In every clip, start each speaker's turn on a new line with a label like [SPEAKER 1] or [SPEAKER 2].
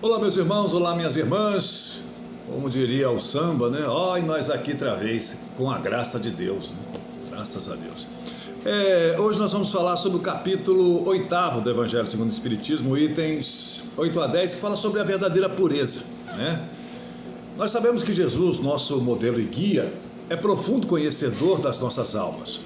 [SPEAKER 1] Olá, meus irmãos, olá, minhas irmãs. Como diria o samba, né? E nós aqui outra vez, com a graça de Deus, né? Graças a Deus. Hoje nós vamos falar sobre o capítulo 8º do Evangelho segundo o Espiritismo, itens 8 a 10, que fala sobre a verdadeira pureza, né? Nós sabemos que Jesus, nosso modelo e guia, é profundo conhecedor das nossas almas.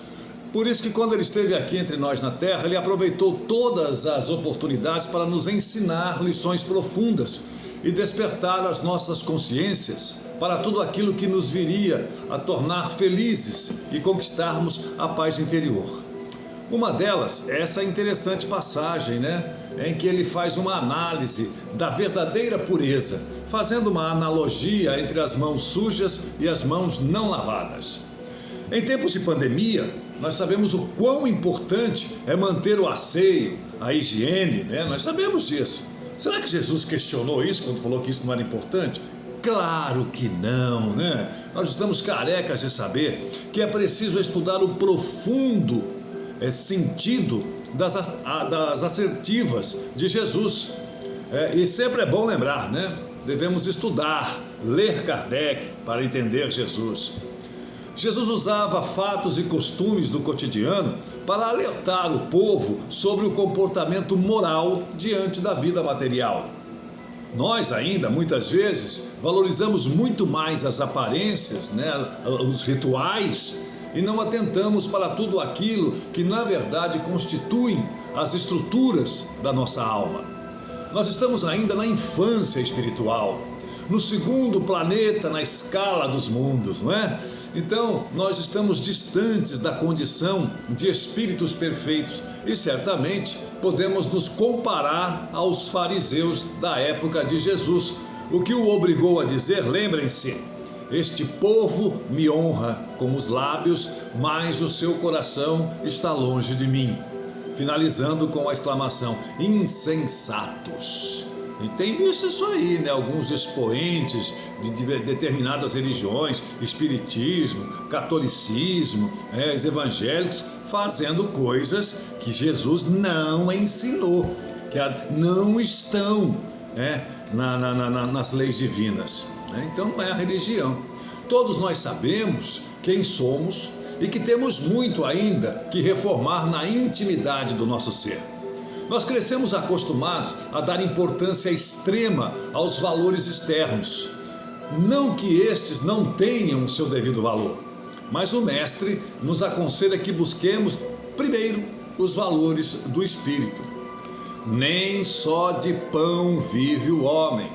[SPEAKER 1] Por isso que quando ele esteve aqui entre nós na Terra, ele aproveitou todas as oportunidades para nos ensinar lições profundas e despertar as nossas consciências para tudo aquilo que nos viria a tornar felizes e conquistarmos a paz interior. Uma delas é essa interessante passagem, né, em que ele faz uma análise da verdadeira pureza, fazendo uma analogia entre as mãos sujas e as mãos não lavadas. Em tempos de pandemia, nós sabemos o quão importante é manter o asseio, a higiene, né? Nós sabemos disso. Será que Jesus questionou isso quando falou que isso não era importante? Claro que não, né? Nós estamos carecas de saber que é preciso estudar o profundo sentido das assertivas de Jesus. E sempre é bom lembrar, né? Devemos estudar, ler Kardec para entender Jesus. Jesus usava fatos e costumes do cotidiano para alertar o povo sobre o comportamento moral diante da vida material. Nós ainda, muitas vezes, valorizamos muito mais as aparências, né, os rituais, e não atentamos para tudo aquilo que, na verdade, constituem as estruturas da nossa alma. Nós estamos ainda na infância espiritual, no segundo planeta na escala dos mundos, não é? Então, nós estamos distantes da condição de espíritos perfeitos e certamente podemos nos comparar aos fariseus da época de Jesus, o que o obrigou a dizer, lembrem-se: este povo me honra com os lábios, mas o seu coração está longe de mim. Finalizando com a exclamação: insensatos. E tem visto isso aí, né? Alguns expoentes de determinadas religiões, espiritismo, catolicismo, os evangélicos, fazendo coisas que Jesus não ensinou, que não estão nas leis divinas, né? Então não é a religião. Todos nós sabemos quem somos e que temos muito ainda que reformar na intimidade do nosso ser. Nós crescemos acostumados a dar importância extrema aos valores externos. Não que estes não tenham o seu devido valor, mas o mestre nos aconselha que busquemos primeiro os valores do espírito. Nem só de pão vive o homem.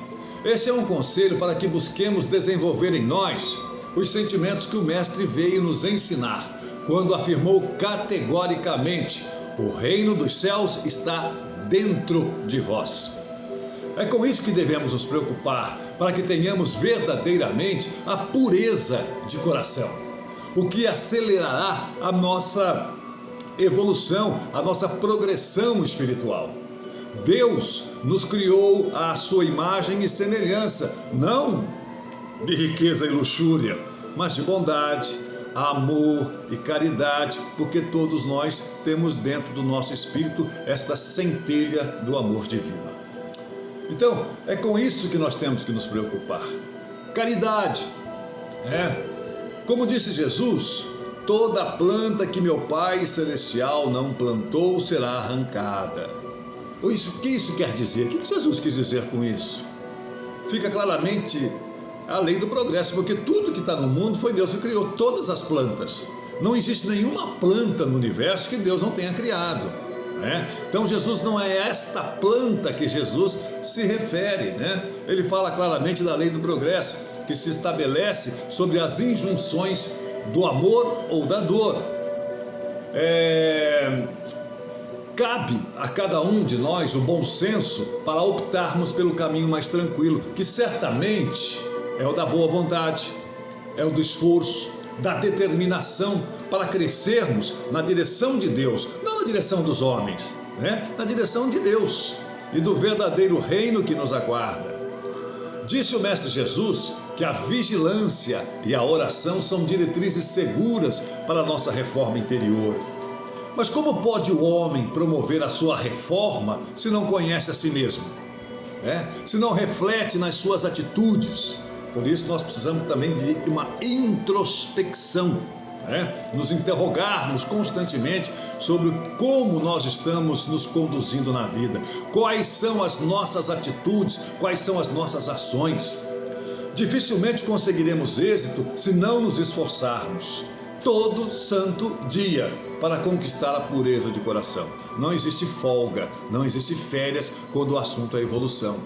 [SPEAKER 1] Esse é um conselho para que busquemos desenvolver em nós os sentimentos que o mestre veio nos ensinar, quando afirmou categoricamente: o reino dos céus está dentro de vós. É com isso que devemos nos preocupar, para que tenhamos verdadeiramente a pureza de coração, o que acelerará a nossa evolução, a nossa progressão espiritual. Deus nos criou à sua imagem e semelhança, não de riqueza e luxúria, mas de bondade, amor e caridade, porque todos nós temos dentro do nosso espírito esta centelha do amor divino. Então, é com isso que nós temos que nos preocupar. Caridade. Como disse Jesus: toda planta que meu Pai Celestial não plantou será arrancada. O que isso quer dizer? O que Jesus quis dizer com isso? Fica claramente a lei do progresso, porque tudo que está no mundo foi Deus que criou, todas as plantas. Não existe nenhuma planta no universo que Deus não tenha criado, né? Então Jesus não é esta planta que Jesus se refere, né? Ele fala claramente da lei do progresso, que se estabelece sobre as injunções do amor ou da dor. Cabe a cada um de nós o bom senso para optarmos pelo caminho mais tranquilo, que certamente é o da boa vontade, é o do esforço, da determinação para crescermos na direção de Deus, não na direção dos homens, né? Na direção de Deus e do verdadeiro reino que nos aguarda. Disse o Mestre Jesus que a vigilância e a oração são diretrizes seguras para a nossa reforma interior. Mas como pode o homem promover a sua reforma se não conhece a si mesmo? se não reflete nas suas atitudes. Por isso nós precisamos também de uma introspecção, nos interrogarmos constantemente sobre como nós estamos nos conduzindo na vida, quais são as nossas atitudes, quais são as nossas ações. Dificilmente conseguiremos êxito se não nos esforçarmos todo santo dia para conquistar a pureza de coração. Não existe folga, não existe férias quando o assunto é evolução.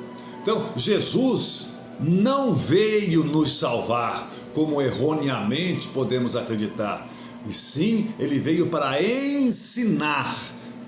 [SPEAKER 1] Então, Jesus não veio nos salvar, como erroneamente podemos acreditar, e sim, ele veio para ensinar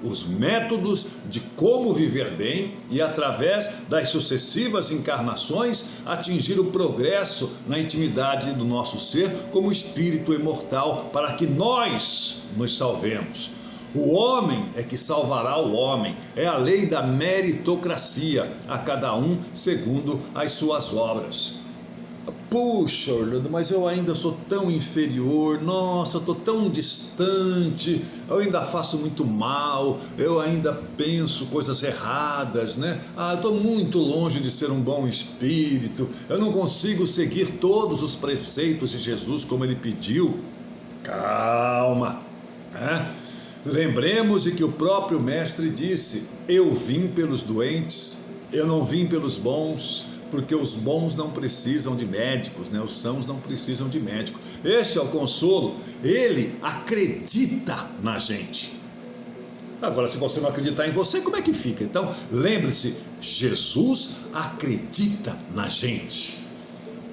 [SPEAKER 1] os métodos de como viver bem e, através das sucessivas encarnações, atingir o progresso na intimidade do nosso ser como espírito imortal, para que nós nos salvemos. O homem é que salvará o homem, é a lei da meritocracia, a cada um segundo as suas obras. Puxa, Orlando, mas eu ainda sou tão inferior, nossa, estou tão distante, eu ainda faço muito mal, eu ainda penso coisas erradas, eu estou muito longe de ser um bom espírito, eu não consigo seguir todos os preceitos de Jesus como ele pediu. Calma, Lembremos de que o próprio mestre disse: eu vim pelos doentes, eu não vim pelos bons, porque os bons não precisam de médicos, os sãos não precisam de médico. Este é o consolo, ele acredita na gente. Agora, se você não acreditar em você, como é que fica? Então, lembre-se, Jesus acredita na gente.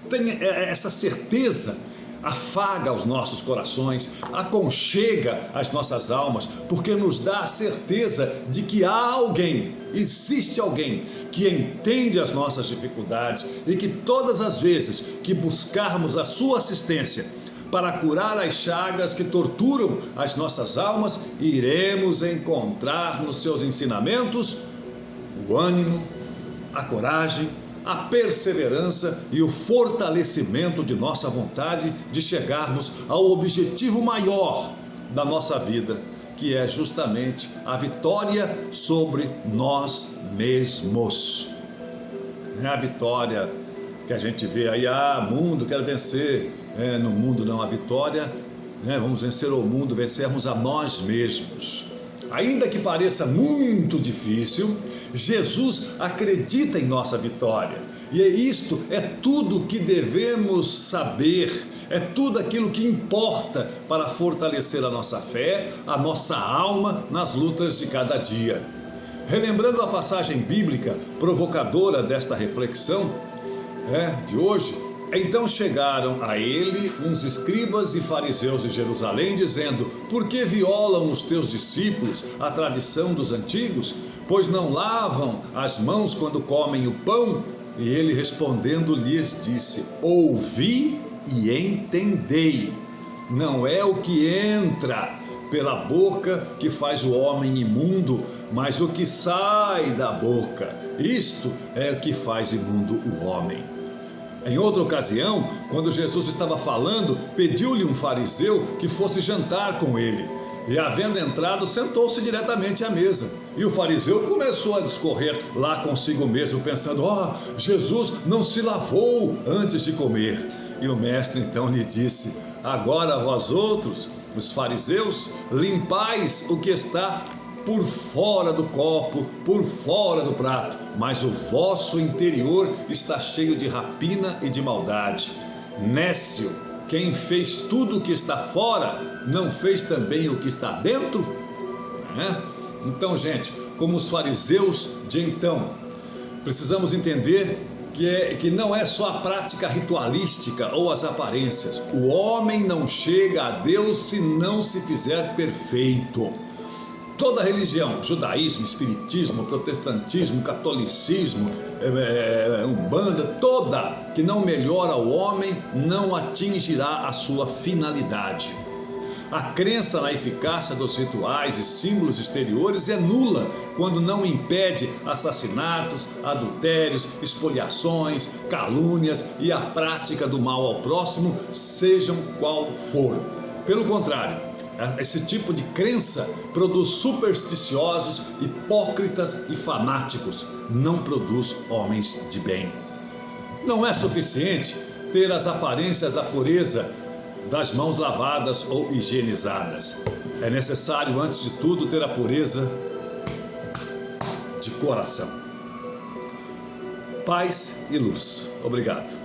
[SPEAKER 1] Tenha essa certeza, afaga os nossos corações, aconchega as nossas almas, porque nos dá a certeza de que há alguém, existe alguém que entende as nossas dificuldades e que todas as vezes que buscarmos a sua assistência para curar as chagas que torturam as nossas almas, iremos encontrar nos seus ensinamentos o ânimo, a coragem, a perseverança e o fortalecimento de nossa vontade de chegarmos ao objetivo maior da nossa vida, que é justamente a vitória sobre nós mesmos. Não é a vitória que a gente vê aí, mundo, quero vencer. No mundo não há vitória, vamos vencer o mundo, vencermos a nós mesmos. Ainda que pareça muito difícil, Jesus acredita em nossa vitória. E isto é tudo que devemos saber, é tudo aquilo que importa para fortalecer a nossa fé, a nossa alma nas lutas de cada dia. Relembrando a passagem bíblica provocadora desta reflexão de hoje, então chegaram a ele uns escribas e fariseus de Jerusalém, dizendo: por que violam os teus discípulos a tradição dos antigos? Pois não lavam as mãos quando comem o pão? E ele respondendo lhes disse: ouvi e entendei. Não é o que entra pela boca que faz o homem imundo, mas o que sai da boca. Isto é o que faz imundo o homem. Em outra ocasião, quando Jesus estava falando, pediu-lhe um fariseu que fosse jantar com ele. E, havendo entrado, sentou-se diretamente à mesa. E o fariseu começou a discorrer lá consigo mesmo, pensando: Jesus não se lavou antes de comer. E o mestre então lhe disse: agora vós outros, os fariseus, limpais o que está por fora do copo, por fora do prato, mas o vosso interior está cheio de rapina e de maldade. Nécio, quem fez tudo o que está fora, não fez também o que está dentro? Então, gente, como os fariseus de então, precisamos entender que não é só a prática ritualística ou as aparências. O homem não chega a Deus se não se fizer perfeito. Toda religião, judaísmo, espiritismo, protestantismo, catolicismo, umbanda, toda que não melhora o homem, não atingirá a sua finalidade. A crença na eficácia dos rituais e símbolos exteriores é nula quando não impede assassinatos, adultérios, espoliações, calúnias e a prática do mal ao próximo, sejam qual for. Pelo contrário, Esse tipo de crença produz supersticiosos, hipócritas e fanáticos, não produz homens de bem. Não é suficiente ter as aparências da pureza das mãos lavadas ou higienizadas. É necessário, antes de tudo, ter a pureza de coração. Paz e luz. Obrigado.